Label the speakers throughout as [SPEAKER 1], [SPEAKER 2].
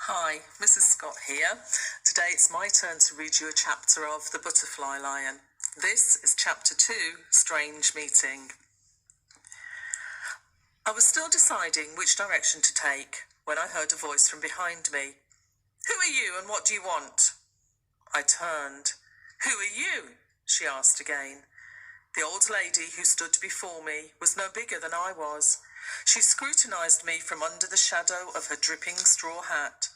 [SPEAKER 1] Hi, Mrs. Scott here. Today it's my turn to read you a chapter of The Butterfly Lion. This is Chapter 2, Strange Meeting. I was still deciding which direction to take when I heard a voice from behind me. "Who are you and what do you want?" I turned. "Who are you?" she asked again. The old lady who stood before me was no bigger than I was. She scrutinized me from under the shadow of her dripping straw hat.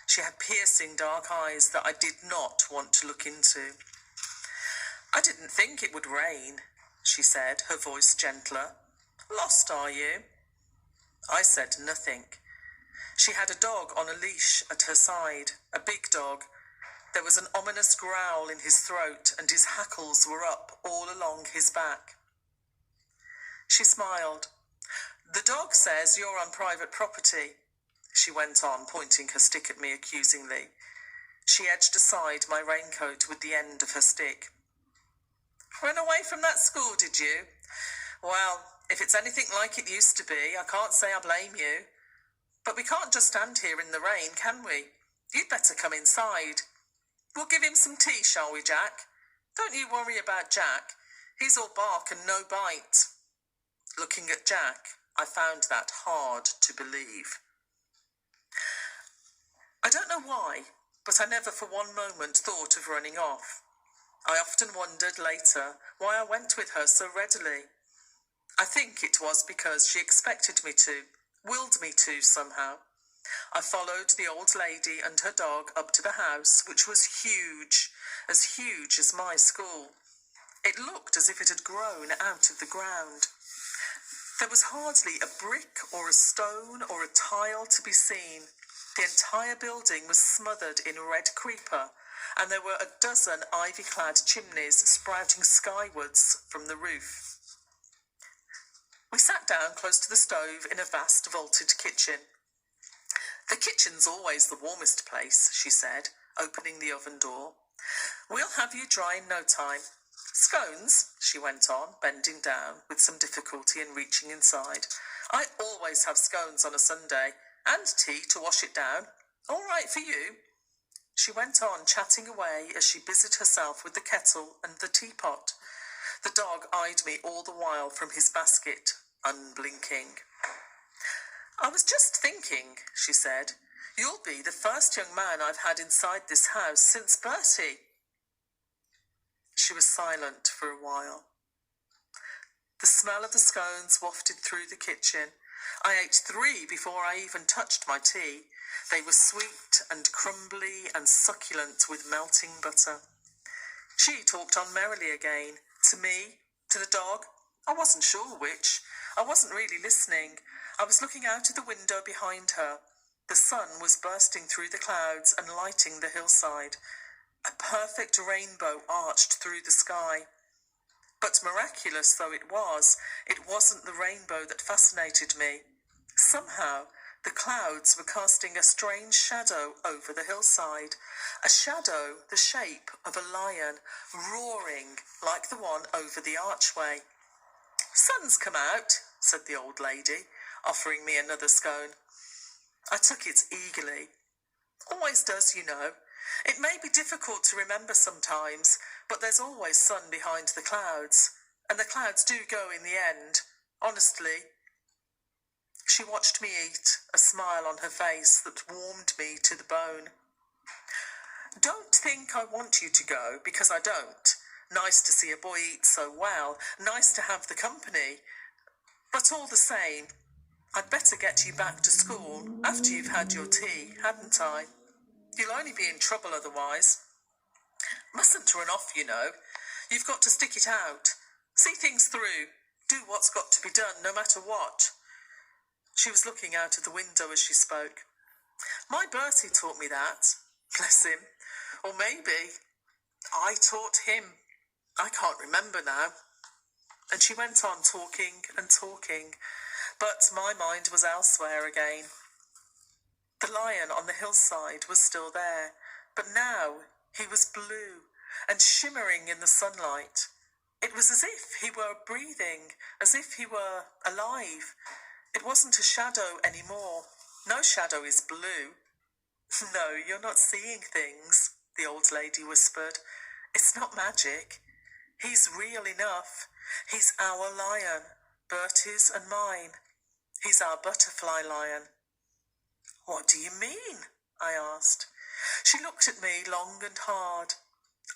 [SPEAKER 1] She had piercing dark eyes that I did not want to look into. "I didn't think it would rain," she said, her voice gentler. "Lost, are you?" I said nothing. She had a dog on a leash at her side, a big dog. There was an ominous growl in his throat and his hackles were up all along his back. She smiled. "The dog says you're on private property," she went on, pointing her stick at me accusingly. She edged aside my raincoat with the end of her stick. "Run away from that school, did you? Well, if it's anything like it used to be, I can't say I blame you. But we can't just stand here in the rain, can we? You'd better come inside. We'll give him some tea, shall we, Jack? Don't you worry about Jack. He's all bark and no bite." Looking at Jack, I found that hard to believe. I don't know why, but I never for one moment thought of running off. I often wondered later why I went with her so readily. I think it was because she expected me to, willed me to somehow. I followed the old lady and her dog up to the house, which was huge as my school. It looked as if it had grown out of the ground. There was hardly a brick or a stone or a tile to be seen. The entire building was smothered in red creeper, and there were a dozen ivy-clad chimneys sprouting skywards from the roof. We sat down close to the stove in a vast vaulted kitchen. "The kitchen's always the warmest place," she said, opening the oven door. "We'll have you dry in no time. Scones," she went on, bending down with some difficulty and reaching inside. "I always have scones on a Sunday, and tea to wash it down. All right for you?" She went on chatting away as she busied herself with the kettle and the teapot. The dog eyed me all the while from his basket, unblinking. "I was just thinking," she said, "you'll be the first young man I've had inside this house since Bertie." She was silent for a while. The smell of the scones wafted through the kitchen. I ate 3 before I even touched my tea. They were sweet and crumbly and succulent with melting butter. She talked on merrily again, to me, to the dog. I wasn't sure which. I wasn't really listening. I was looking out of the window behind her. The sun was bursting through the clouds and lighting the hillside. A perfect rainbow arched through the sky. But miraculous though it wasn't the rainbow that fascinated me. Somehow, the clouds were casting a strange shadow over the hillside, a shadow the shape of a lion, roaring like the one over the archway. "Sun's come out," said the old lady, offering me another scone. I took it eagerly. "Always does, you know. It may be difficult to remember sometimes, but there's always sun behind the clouds, and the clouds do go in the end, honestly." She watched me eat, a smile on her face that warmed me to the bone. "Don't think I want you to go, because I don't. Nice to see a boy eat so well, nice to have the company. But all the same, I'd better get you back to school after you've had your tea, hadn't I? You'll only be in trouble otherwise. Mustn't run off, you know. You've got to stick it out. See things through. Do what's got to be done, no matter what." She was looking out of the window as she spoke. "My Bertie taught me that. Bless him. Or maybe I taught him. I can't remember now." And she went on talking and talking, but my mind was elsewhere again. The lion on the hillside was still there, but now he was blue and shimmering in the sunlight. It was as if he were breathing, as if he were alive. It wasn't a shadow anymore. No shadow is blue. No, you're not seeing things, the old lady whispered. It's not magic. He's real enough. He's our lion, Bertie's and mine. He's our butterfly lion. What do you mean? I asked. She looked at me long and hard.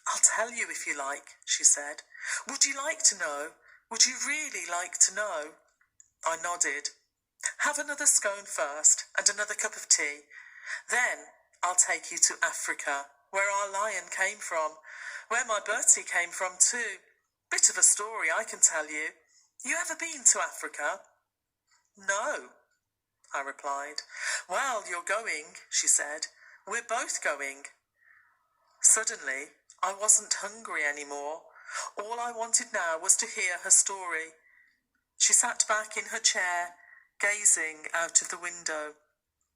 [SPEAKER 1] I'll tell you if you like, she said. Would you like to know? Would you really like to know? I nodded. Have another scone first, and another cup of tea. Then I'll take you to Africa, where our lion came from, where my Bertie came from too. Bit of a story, I can tell you. You ever been to Africa? No, I replied. Well, you're going, she said. We're both going. Suddenly, I wasn't hungry anymore. All I wanted now was to hear her story. She sat back in her chair, gazing out of the window.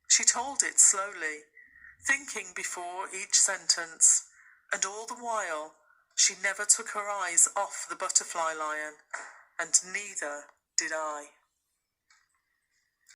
[SPEAKER 1] She told it slowly, thinking before each sentence, and all the while she never took her eyes off the butterfly lion, and neither did I.